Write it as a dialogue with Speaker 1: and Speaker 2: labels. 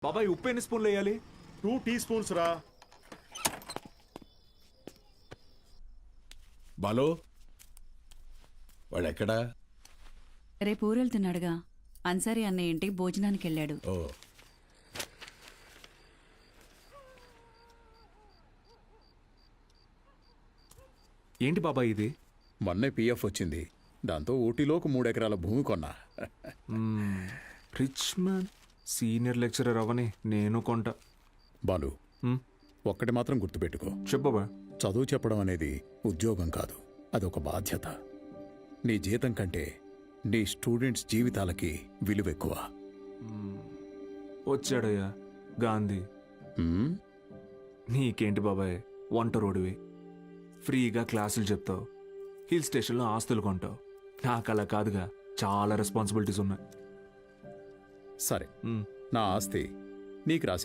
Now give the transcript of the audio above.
Speaker 1: బాబాయ్ ఉప్పు ఎన్ని స్పూన్లు వేయాలి?
Speaker 2: 2 teaspoons రా.
Speaker 3: బాలో వాడెక్కడా?
Speaker 4: రేపు ఊరెళ్తున్నాడుగా. అన్సారీ అన్నయ్య ఇంటికి భోజనానికి వెళ్ళాడు.
Speaker 3: ఓ
Speaker 1: ఏంటి బాబాయ్ ఇది?
Speaker 3: మొన్నే పిఎఫ్ వచ్చింది. దాంతో ఊటీలోకి 3 ఎకరాల భూమి కొన్నా.
Speaker 1: రిచ్ మ్యాన్ సీనియర్ లెక్చరర్ అవని నేను కొంటా.
Speaker 3: బాలు,
Speaker 1: హ్మ్,
Speaker 3: ఒక్కటి మాత్రం గుర్తుపెట్టుకో.
Speaker 1: చెప్పు బాబాయ్.
Speaker 3: చదువు చెప్పడం అనేది ఉద్యోగం కాదు, అదొక బాధ్యత. నీ జీతం కంటే నీ స్టూడెంట్స్ జీవితాలకి విలువ ఎక్కువ.
Speaker 1: వచ్చాడయ్యా గాంధీ.
Speaker 3: హ్మ్?
Speaker 1: నీకేంటి బాబాయ్, వంట రోడివి, ఫ్రీగా క్లాసులు చెప్తావు, హిల్ స్టేషన్లో ఆస్తులు కొంటావు. నాకు అలా కాదుగా, చాలా రెస్పాన్సిబిలిటీస్ ఉన్నాయి.
Speaker 3: సరే,
Speaker 1: హ్మ్.
Speaker 3: నా ఆస్తి నీకు రాసి